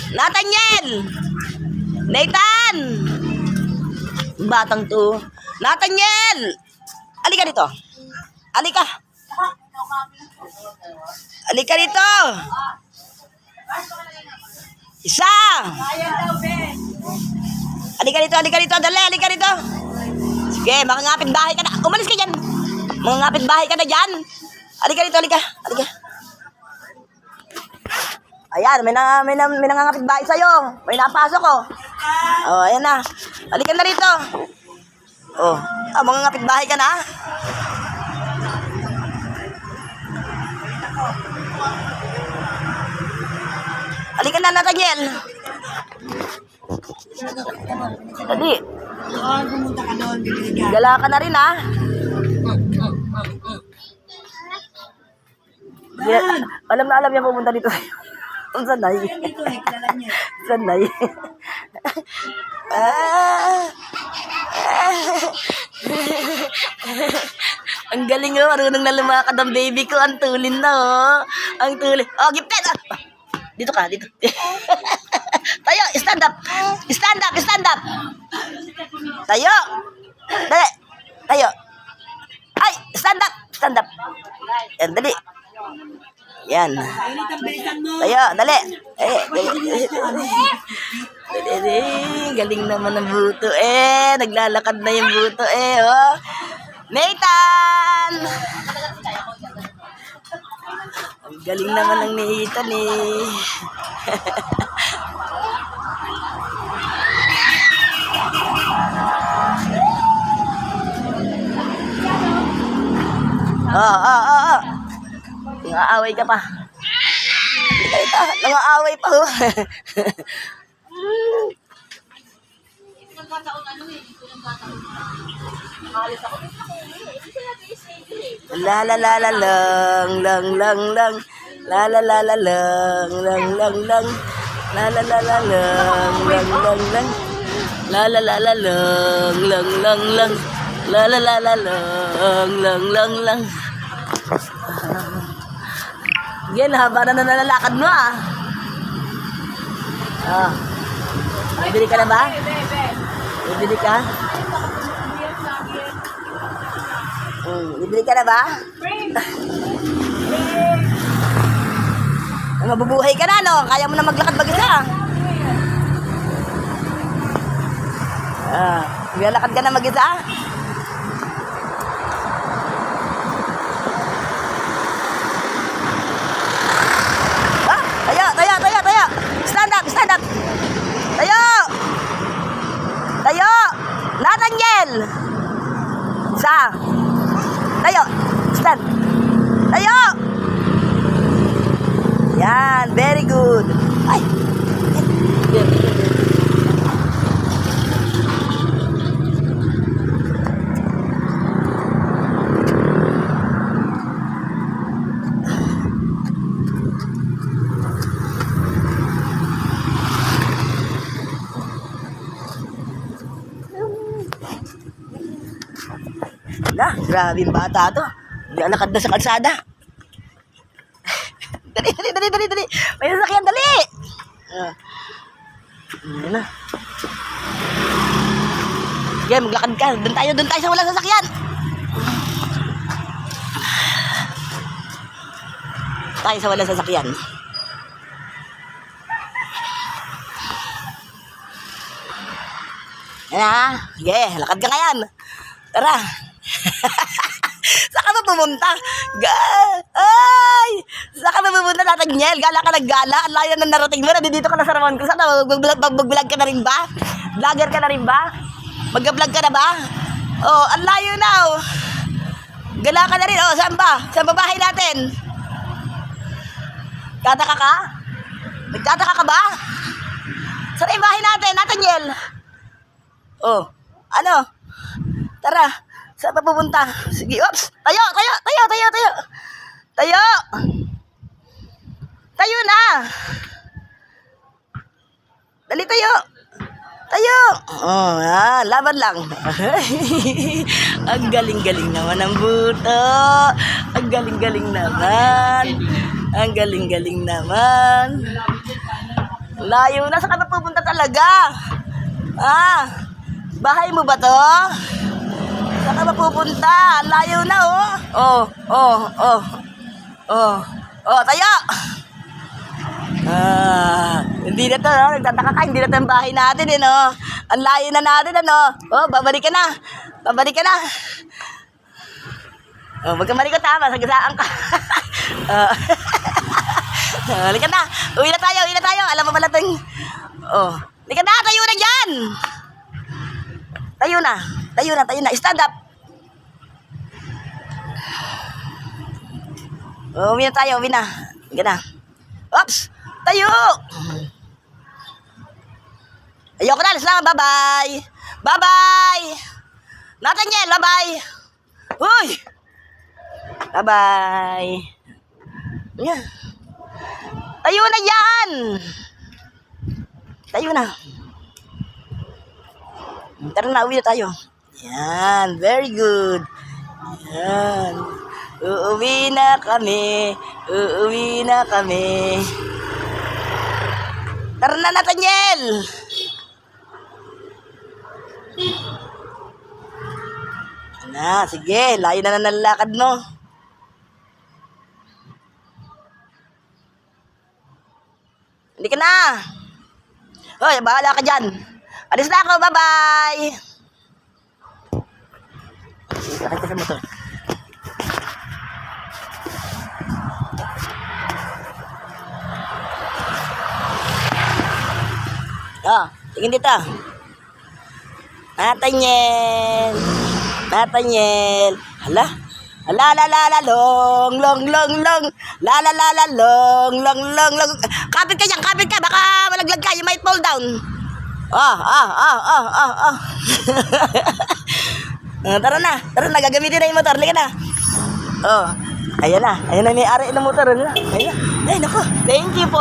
Nathaniel! Nathan! Batang to. Nathaniel! Alika dito. Alika. Alika dito. Isa. Alika dito, alika dito. Dali, alika dito. Sige, makangapit bahay ka na. Umalis ka dyan. Makangapit bahay ka na dyan. Alika dito, alika. Alika. Ayan, may nangangapit bahay sa'yo. May napasok, oh. Oh, ayan na. Halika na rito. Oh, mangangapit bahay ka na. Halika na, Nathaniel. Dali. Pumunta ka doon, bibili ka. Gala ka na rin, ha? Alam na alam niya pumunta dito. Ang sanay. Ito eh, kilala niya. Sanay. Ang galing, oh. Marunong na lumakad ang baby ko. Ang tulin na, oh. Ang tulin. Oh, gifted. Dito ka, dito. Tayo, stand up. Stand up, stand up. Tayo. Dali. Tayo. Ay, stand up. Stand up. Yan, dali. Yan. Kainit ang besan mo. Tayo, dali. Dali. Galing naman ng buto, eh. Naglalakad na yung buto, eh, oh. Nathan! Ang galing naman ng Nathan, eh. Oh. Nangaaway ka pa. Ito, nangaaway pa, oh. La la la la lang lang lang lang la la la la lang lang lang lang la la la la lang lang lang lang la la la la lang lang lang lang la la la la lang lang lang lang. Yan, haba na nalalakad mo, ah. Ah. Bibili ka na ba? Bibili ka? Bibili ka na ba? Mabubuhay ka na, no? Kaya mo na maglakad mag-isa. Maglalakad ka na mag-isa? Tayo. Stand up. Tayo. Nathaniel. Isa. Tayo. Stand. Tayo. Yan, very good. Ay. Na, grabe yung bata to. Nalakad na sa kalsada. Dali. May sasakyan, dali. Yan na. Sige, maglakad ka. Doon tayo sa walang sasakyan. Tayo sa walang sasakyan. Yan na. Sige, lakad ka ngayon. Tara. Saan ka ba pumunta? Ay! Saan ka ba pumunta, Nathaniel? Gala ka naggala. Ang layo na narating mo. Nandito ka na sa Ramon ko. Saan? Mag-vlog ka na rin ba? Vlogger ka na rin ba? Mag-vlog ka na ba? Oh, ang layo na, oh. Gala ka na rin. Oh, saan ba? Saan ba bahay natin? Tataka ka? Nagtataka ka ba? Saan yung bahay natin, Nathaniel? Oh, ano? Tara, saan pa pupunta? Sige, oops! Tayo! Tayo na! Dali tayo! Oh, laban lang. Ang galing-galing naman ang buto. Ang galing-galing naman. Layo na. Saan ka ba pupunta talaga? Ah, bahay mo ba to? Saan ka ba pupunta? Layo na, oh. Tayo. Hindi na to, no? Nagtataka ka, hindi na to ang bahay natin, no? Ang layo na natin, ano? Babalik ka na. Babalik ka na. Huwag ka malikot, ha? Masagasaan ka. Halika na. Uwi na tayo. Alam mo pala itong... Halika na, tayo na dyan. Tayo na. Stand up. Uwi na tayo. Halika na. Oops! Tayo! Ayoko na. Alas na. Bye-bye. Bye-bye. Nathaniel, bye-bye. Uy! Bye-bye. Yeah. Tayo na yan! Tayo na. Tara na, uwi na tayo. Yan, very good. Yan. Uuwi na kami. Tara na, Nathaniel! Sige, layo na nalalakad mo. Hindi ka na. Hoy, bahala ka dyan. Alis na ako, bye-bye. Sakit ka sa motor. Tingin dito. Nathaniel. Hala, long. Kapit ka dyan, baka malaglag ka, you might fall down. Tara na, gagamitin na yung motor, liga na. Ayan na, may ari ng motor. Ay, naku, thank you po.